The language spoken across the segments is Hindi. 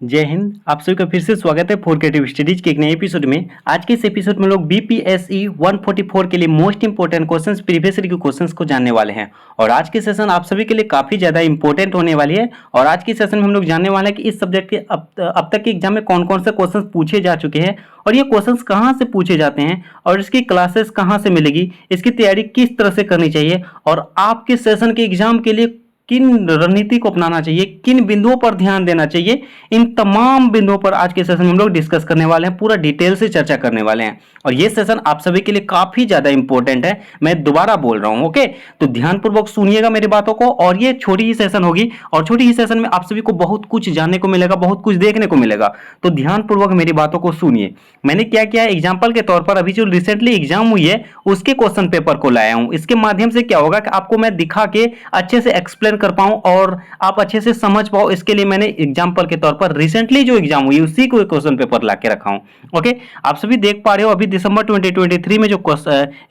जय हिंद। आप सभी का फिर से स्वागत है फोर क्रिएटिव स्टडीज के एक नए एपिसोड में। आज के इस एपिसोड में लोग बीपीएससी 144 के लिए most important questions previous year के क्वेश्चंस को जानने वाले हैं और आज की सेशन आप सभी के लिए काफी ज्यादा इंपॉर्टेंट होने वाली है। और आज की सेशन में हम लोग जानने वाले हैं कि इस सब्जेक्ट के अब तक के एग्जाम में कौन कौन से क्वेश्चन पूछे जा चुके हैं और ये क्वेश्चंस कहाँ से पूछे जाते हैं और इसकी क्लासेस कहाँ से मिलेगी, इसकी तैयारी किस तरह से करनी चाहिए और आपके सेशन के एग्जाम के लिए किन रणनीति को अपनाना चाहिए, किन बिंदुओं पर ध्यान देना चाहिए, इन तमाम बिंदुओं पर आज के सेशन में हम लोग डिस्कस करने वाले हैं, पूरा डिटेल से चर्चा करने वाले हैं। और ये सेशन आप सभी के लिए काफी ज्यादा इंपॉर्टेंट है, मैं दोबारा बोल रहा हूं। ओके, तो ध्यानपूर्वक सुनिएगा मेरी बातों को। और ये छोटी ही सेशन होगी और छोटी ही सेशन में आप सभी को बहुत कुछ जानने को मिलेगा, बहुत कुछ देखने को मिलेगा। तो ध्यानपूर्वक मेरी बातों को सुनिए। मैंने क्या किया है, एग्जाम्पल के तौर पर अभी जो रिसेंटली एग्जाम हुई है उसके क्वेश्चन पेपर को लाया हूं। इसके माध्यम से क्या होगा कि आपको मैं दिखा के अच्छे से एक्सप्लेन कर पाऊं और आप अच्छे से समझ पाओ, इसके लिए मैंने एग्जांपल के तौर पर रिसेंटली जो एग्जाम हुई उसी को क्वेश्चन पेपर ला के रखा हूं। ओके, आप सभी देख पा रहे हो अभी दिसंबर 2023 में जो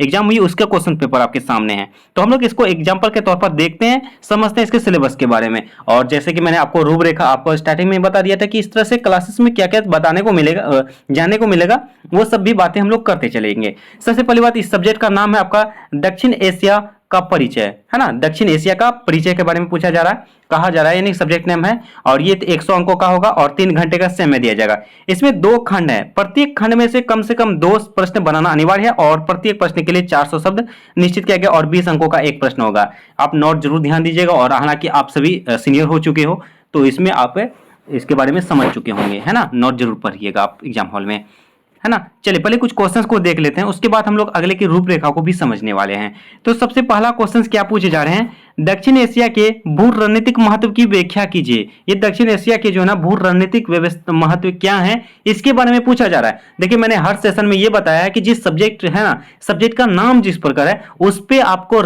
एग्जाम हुई उसका क्वेश्चन पेपर आपके सामने है। तो हम लोग इसको एग्जांपल के तौर पर देखते हैं, समझते हैं इसके सिलेबस के बारे में। और जैसे कि मैंने आपको रूपरेखा आपको स्टार्टिंग में बता दिया था कि इस तरह से क्लासेस में क्या क्या बताने को मिलेगा, जानने को मिलेगा, वो सब भी बातें हम लोग करते चलेंगे। सबसे पहली बात, इस सब्जेक्ट का नाम है आपका दक्षिण एशिया का परिचय, है ना। दक्षिण एशिया का परिचय के बारे में पूछा जा रहा है, कहा जा रहा है, यानी सब्जेक्ट नेम है। और ये 100 अंकों का होगा और 3 घंटे का समय दिया जाएगा। इसमें 2 खंड है, प्रत्येक खंड में से कम 2 प्रश्न बनाना अनिवार्य है और प्रत्येक प्रश्न के लिए 400 शब्द निश्चित किया गया और 20 अंकों का एक प्रश्न होगा। आप नोट जरूर ध्यान दीजिएगा। और हालांकि आप सभी सीनियर हो चुके हो तो इसमें आप इसके बारे में समझ चुके होंगे, है ना। नोट जरूर पढ़िएगा आप एग्जाम हॉल में, है ना। चलिए पहले कुछ क्वेश्चंस को देख लेते हैं, उसके बाद हम लोग अगले की रूपरेखा को भी समझने वाले हैं। तो सबसे पहला क्वेश्चन क्या पूछे जा रहे हैं, दक्षिण एशिया के भू रणनीतिक महत्व की व्याख्या कीजिए। ये दक्षिण एशिया के जो है ना भू रणनीतिक महत्व क्या है इसके बारे में पूछा जा रहा है। देखिए मैंने हर सेशन में ये बताया है कि जिस सब्जेक्ट है ना, सब्जेक्ट का नाम जिस प्रकार है उस पे आपको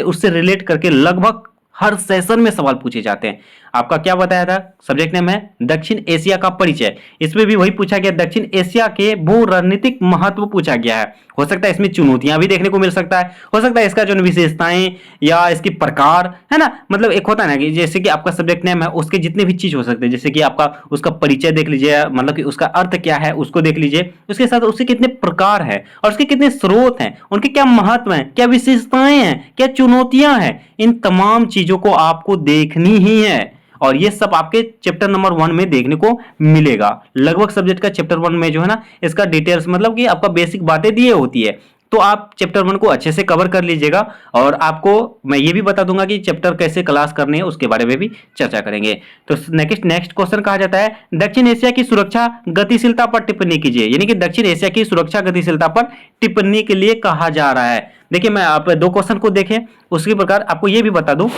उससे रिलेट करके लगभग हर सेशन में सवाल पूछे जाते हैं। आपका क्या बताया था, सब्जेक्ट नेम है दक्षिण एशिया का परिचय। इसमें भी वही पूछा गया, दक्षिण एशिया के भू रणनीतिक महत्व पूछा गया है। हो सकता है इसमें चुनौतियां भी देखने को मिल सकता है, हो सकता है इसका जो विशेषताएं या इसकी प्रकार, है ना। मतलब एक होता है ना कि जैसे कि आपका सब्जेक्ट नेम है उसके जितने भी चीज हो सकते हैं, जैसे कि आपका उसका परिचय देख लीजिए, मतलब कि उसका अर्थ क्या है उसको देख लीजिए, उसके साथ उसके कितने प्रकार है और उसके कितने स्रोत हैं, उनके क्या महत्व हैं, क्या विशेषताएं हैं, क्या चुनौतियां हैं, इन तमाम चीजों को आपको देखनी ही है। और ये सब आपके चैप्टर नंबर 1 में देखने को मिलेगा। लगभग सब्जेक्ट का चैप्टर 1 में जो है ना इसका डिटेल्स, मतलब कि आपका बेसिक बातें दिए होती है। तो आप चैप्टर 1 को अच्छे से कवर कर लीजिएगा और आपको मैं ये भी बता दूंगा कि चैप्टर कैसे क्लास करनी है उसके बारे में भी चर्चा करेंगे। तो नेक्स्ट क्वेश्चन कहा जाता है, दक्षिण एशिया की सुरक्षा गतिशीलता पर टिप्पणी कीजिए। यानी कि दक्षिण एशिया की सुरक्षा गतिशीलता पर टिप्पणी के लिए कहा जा रहा है। देखिए मैं आप 2 क्वेश्चन को देखें, उसी प्रकार आपको ये भी बता दूं,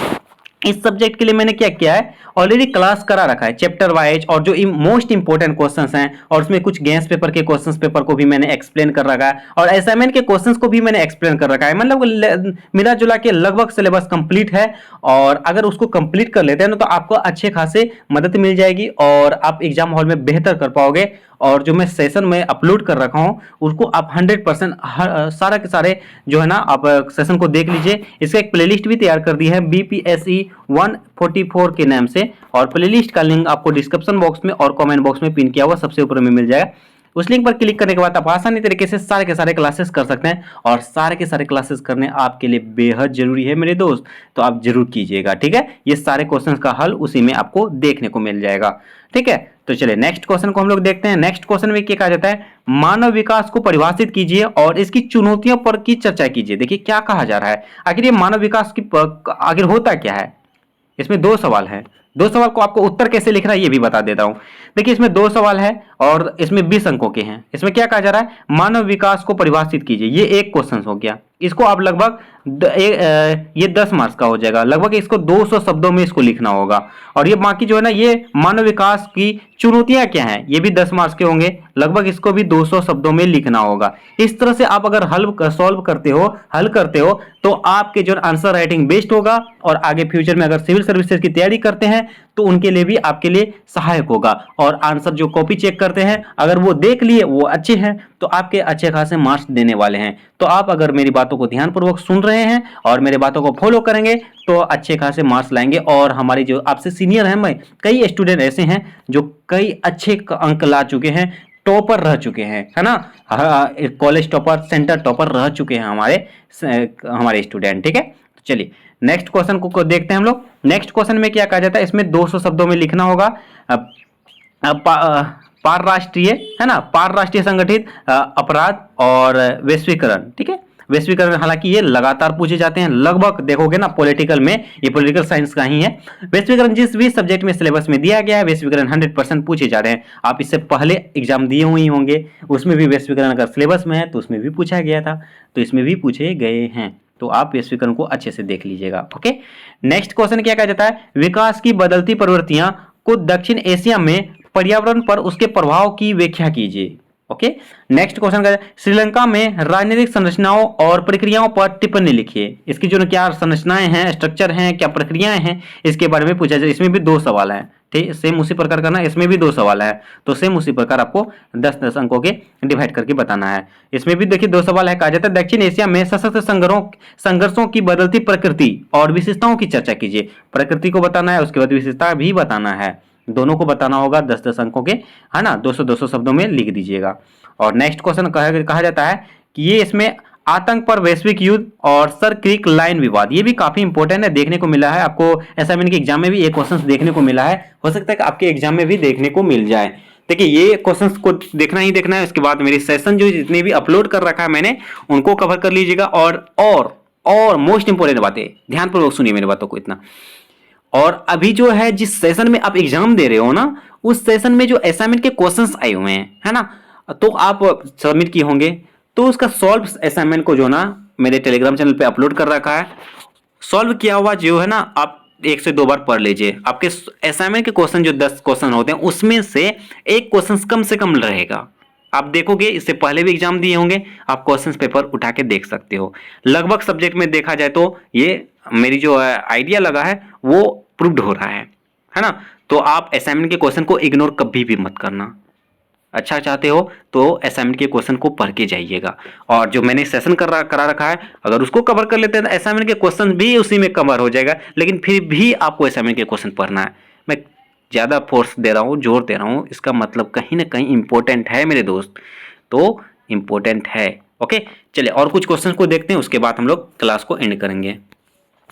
इस सब्जेक्ट के लिए मैंने क्या किया है, ऑलरेडी क्लास करा रखा है चैप्टर वाइज और जो मोस्ट इंपोर्टेंट क्वेश्चंस हैं और उसमें कुछ गेस पेपर के क्वेश्चंस पेपर को भी मैंने एक्सप्लेन कर रखा है और असाइनमेंट के क्वेश्चंस को भी मैंने एक्सप्लेन कर रखा है। मतलब मिला जुला के लगभग सिलेबस कंप्लीट है और अगर उसको कंप्लीट कर लेते हैं ना तो आपको अच्छे खासे मदद मिल जाएगी और आप एग्जाम हॉल में बेहतर कर पाओगे। और जो मैं सेशन में अपलोड कर रखा हूं उसको आप 100% सारा के सारे जो है ना आप सेशन को देख लीजिए। इसका एक प्लेलिस्ट भी तैयार कर दी है बीपीएससी 144 के नाम से और प्लेलिस्ट का लिंक आपको डिस्क्रिप्शन बॉक्स में और कमेंट बॉक्स में पिन किया हुआ सबसे ऊपर में मिल जाएगा। उस लिंक पर क्लिक करने के बाद आप आसानी तरीके से सारे के सारे क्लासेस कर सकते हैं और सारे के सारे क्लासेस करने आपके लिए बेहद जरूरी है मेरे दोस्त, तो आप जरूर कीजिएगा, ठीक है। ये सारे क्वेश्चंस का हल उसी में आपको देखने को मिल जाएगा, ठीक है। तो चलिए नेक्स्ट क्वेश्चन को हम लोग देखते हैं। नेक्स्ट क्वेश्चन में क्या कहा जाता है, मानव विकास को परिभाषित कीजिए और इसकी चुनौतियों पर की चर्चा कीजिए। देखिए क्या कहा जा रहा है, आखिर ये मानव विकास की आखिर होता क्या है। इसमें 2 सवाल है, 2 सवाल को आपको उत्तर कैसे लिखना है ये भी बता देता हूं। देखिए इसमें 2 सवाल है और इसमें 20 अंकों के हैं। इसमें क्या कहा जा रहा है, मानव विकास को परिभाषित कीजिए, ये एक क्वेश्चन हो गया। इसको आप लगभग ये 10 मार्क्स का हो जाएगा, लगभग इसको 200 शब्दों में इसको लिखना होगा। और ये बाकी जो है ना ये मानव विकास की चुनौतियां क्या हैं ये भी 10 मार्क्स के होंगे, लगभग इसको भी 200 शब्दों में लिखना होगा। इस तरह से आप अगर सॉल्व करते हो तो आपके जो आंसर राइटिंग बेस्ट होगा और आगे फ्यूचर में अगर सिविल सर्विसेज की तैयारी करते हैं तो उनके लिए भी आपके लिए सहायक होगा। और आंसर जो कॉपी चेक करते हैं अगर वो देख लिए वो अच्छे हैं तो तो आपके अच्छे खासे मार्क्स देने वाले हैं। तो आप अगर मेरी बातों को ध्यानपूर्वक सुन रहे हैं और मेरे बातों को फॉलो करेंगे तो अच्छे खासे मार्क्स लाएंगे। और हमारी जो आपसे सीनियर हैं भाई, कई स्टूडेंट ऐसे हैं जो कई अच्छे अंक ला चुके हैं, टॉपर रह चुके हैं, है ना, कॉलेज टॉपर, सेंटर टॉपर रह चुके हैं हमारे स्टूडेंट। ठीक है, चलिए नेक्स्ट क्वेश्चन को देखते हैं हम लोग। नेक्स्ट क्वेश्चन में क्या कहा जाता है, इसमें 200 शब्दों में लिखना होगा। पारराष्ट्रीय, है ना, पारराष्ट्रीय संगठित अपराध और वैश्वीकरण। ठीक है, वैश्वीकरण, हालांकि ये लगातार पूछे जाते हैं, लगभग देखोगे ना पॉलिटिकल में, ये पॉलिटिकल साइंस का ही है। वैश्वीकरण जिस भी सब्जेक्ट में सिलेबस में दिया गया है, वैश्वीकरण 100% पूछे जा रहे हैं। आप इससे पहले एग्जाम दिए हुए होंगे, उसमें भी वैश्वीकरण अगर सिलेबस में है तो उसमें भी पूछा गया था, तो इसमें भी पूछे गए हैं। तो आप वैश्वीकरण को अच्छे से देख लीजिएगा। ओके, नेक्स्ट क्वेश्चन क्या कहा जाता है, विकास की बदलती प्रवृत्तियां को दक्षिण एशिया में पर्यावरण पर उसके प्रभाव की व्याख्या कीजिए। ओके, नेक्स्ट क्वेश्चन का, श्रीलंका में राजनीतिक संरचनाओं और प्रक्रियाओं पर टिप्पणी लिखिए। इसकी जो क्या संरचनाएं हैं, स्ट्रक्चर हैं, क्या प्रक्रियाएं हैं, इसके बारे में पूछा जाए। इसमें भी 2 सवाल हैं, ठीक, सेम उसी प्रकार करना, इसमें भी 2 सवाल है, तो सेम उसी प्रकार आपको 10-10 अंकों के डिवाइड करके बताना है। इसमें भी देखिए 2 सवाल है, कहा जाता है दक्षिण एशिया में सशस्त्र संघर्षों की बदलती प्रकृति और विशेषताओं की चर्चा कीजिए। प्रकृति को बताना है, उसके बाद विशेषता भी बताना है, दोनों को बताना होगा 10-10 अंकों के, है ना, 200-200 शब्दों में लिख दीजिएगा। और नेक्स्ट क्वेश्चन कहा जाता है कि ये इसमें आतंक पर वैश्विक युद्ध और सर क्रीक लाइन विवाद, ये भी काफी इंपॉर्टेंट है, देखने को मिला है आपको असाइनमेंट के एग्जाम में भी ये क्वेश्चन देखने को मिला है, हो सकता है कि आपके एग्जाम में भी देखने को मिल जाए। देखिए ये क्वेश्चंस को देखना ही देखना है। उसके बाद मेरी सेशन जो जितने भी अपलोड कर रखा है मैंने, उनको कवर कर लीजिएगा। और मोस्ट इंपोर्टेंट बातें ध्यानपूर्वक सुनिए मेरी बातों को इतना। और अभी जो है जिस सेशन में आप एग्जाम दे रहे हो ना, उस सेशन में जो असाइनमेंट के क्वेश्चंस आए हुए हैं, है ना, तो आप सबमिट किए होंगे, तो उसका सॉल्व असाइनमेंट को जो ना मेरे टेलीग्राम चैनल पे अपलोड कर रखा है। सॉल्व किया हुआ जो है ना, आप 1 से 2 बार पढ़ लीजिए। आपके असाइनमेंट के क्वेश्चन जो 10 क्वेश्चन होते हैं, उसमें से एक क्वेश्चन कम से कम रहेगा। आप देखोगे, इससे पहले भी एग्जाम दिए होंगे, आप क्वेश्चन पेपर उठा के देख सकते हो। लगभग सब्जेक्ट में देखा जाए तो ये मेरी जो आइडिया लगा है वो प्रूव्ड हो रहा है ना। तो आप असाइनमेंट के क्वेश्चन को इग्नोर कभी भी मत करना। अच्छा चाहते हो तो असाइनमेंट के क्वेश्चन को पढ़ के जाइएगा। और जो मैंने सेशन करा रखा है, अगर उसको कवर कर लेते हैं तो असाइनमेंट के क्वेश्चन भी उसी में कवर हो जाएगा। लेकिन फिर भी आपको असाइनमेंट के क्वेश्चन पढ़ना है। मैं ज़्यादा फोर्स दे रहा हूँ, जोर दे रहा हूँ, इसका मतलब कहीं ना कहीं इंपॉर्टेंट है मेरे दोस्त, तो इंपॉर्टेंट है। ओके, चलिए और कुछ क्वेश्चन को देखते हैं, उसके बाद हम लोग क्लास को एंड करेंगे।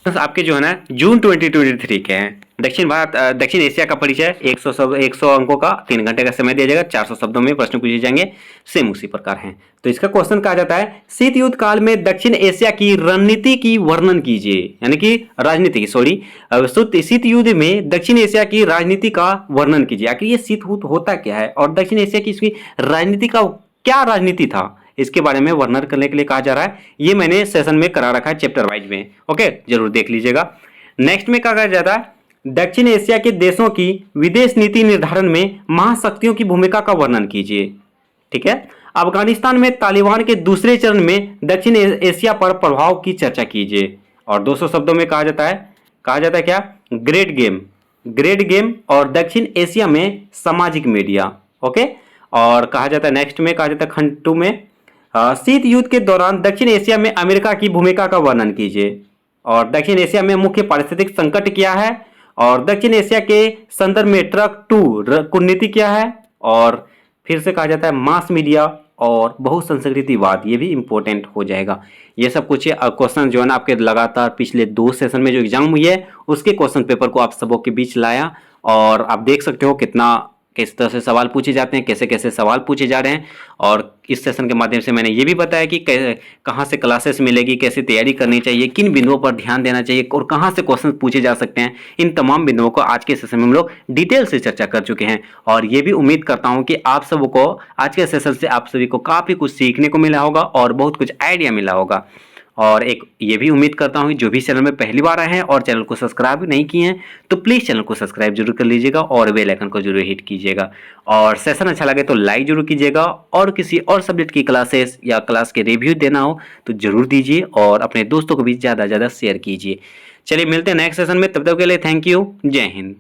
आपके जो है ना जून 2023 के हैं। दक्षिण एशिया का परिचय 100 अंकों का 3 घंटे का समय दिया जाएगा, 400 शब्दों में प्रश्न पूछे जाएंगे, सेम उसी प्रकार हैं। तो इसका क्वेश्चन कहा जाता है, शीत युद्ध काल में दक्षिण एशिया की रणनीति की वर्णन कीजिए, यानी कि राजनीति की, शीत युद्ध में दक्षिण एशिया की राजनीति का वर्णन कीजिए। आखिर ये शीत युद्ध होता क्या है और दक्षिण एशिया की इसकी राजनीति का क्या राजनीति था, इसके बारे में वर्णन करने के लिए कहा जा रहा है। ये मैंने सेशन में करा रखा है चैप्टर वाइज में। ओके, जरूर देख लीजिएगा। नेक्स्ट में कहा जाता है, दक्षिण एशिया के देशों की विदेश नीति निर्धारण में महाशक्तियों की भूमिका का वर्णन कीजिए। ठीक है, अफगानिस्तान में तालिबान के दूसरे चरण में दक्षिण एशिया पर प्रभाव की चर्चा कीजिए। और 200 शब्दों में कहा जाता है क्या, ग्रेट गेम और दक्षिण एशिया में सामाजिक मीडिया। ओके, और कहा जाता है नेक्स्ट में कहा जाता है खंड 2 में, शीत युद्ध के दौरान दक्षिण एशिया में अमेरिका की भूमिका का वर्णन कीजिए। और दक्षिण एशिया में मुख्य पारिस्थितिक संकट क्या है, और दक्षिण एशिया के संदर्भ में ट्रक 2 कूटनीति क्या है। और फिर से कहा जाता है मास मीडिया और बहुसंस्कृतिवाद, ये भी इंपॉर्टेंट हो जाएगा। ये सब कुछ क्वेश्चन जो है ना आपके लगातार पिछले 2 सेशन में जो एग्जाम हुई है उसके क्वेश्चन पेपर को आप सबों के बीच लाया। और आप देख सकते हो किस तरह से सवाल पूछे जाते हैं, कैसे कैसे सवाल पूछे जा रहे हैं। और इस सेशन के माध्यम से मैंने ये भी बताया कि कहाँ से क्लासेस मिलेगी, कैसे तैयारी करनी चाहिए, किन बिंदुओं पर ध्यान देना चाहिए और कहाँ से क्वेश्चन पूछे जा सकते हैं। इन तमाम बिंदुओं को आज के सेशन में हम लोग डिटेल से चर्चा कर चुके हैं। और ये भी उम्मीद करता हूँ कि आप सबको आज के सेशन से आप सभी को काफ़ी कुछ सीखने को मिला होगा और बहुत कुछ आइडिया मिला होगा। और एक ये भी उम्मीद करता हूँ जो भी चैनल में पहली बार आए हैं और चैनल को सब्सक्राइब नहीं किए हैं तो प्लीज़ चैनल को सब्सक्राइब जरूर कर लीजिएगा और बेल आइकन को जरूर हिट कीजिएगा। और सेशन अच्छा लगे तो लाइक जरूर कीजिएगा। और किसी और सब्जेक्ट की क्लासेस या क्लास के रिव्यू देना हो तो जरूर दीजिए और अपने दोस्तों को भी ज़्यादा से ज़्यादा शेयर कीजिए। चलिए मिलते हैं नेक्स्ट सेशन में, तब तक के लिए थैंक यू, जय हिंद।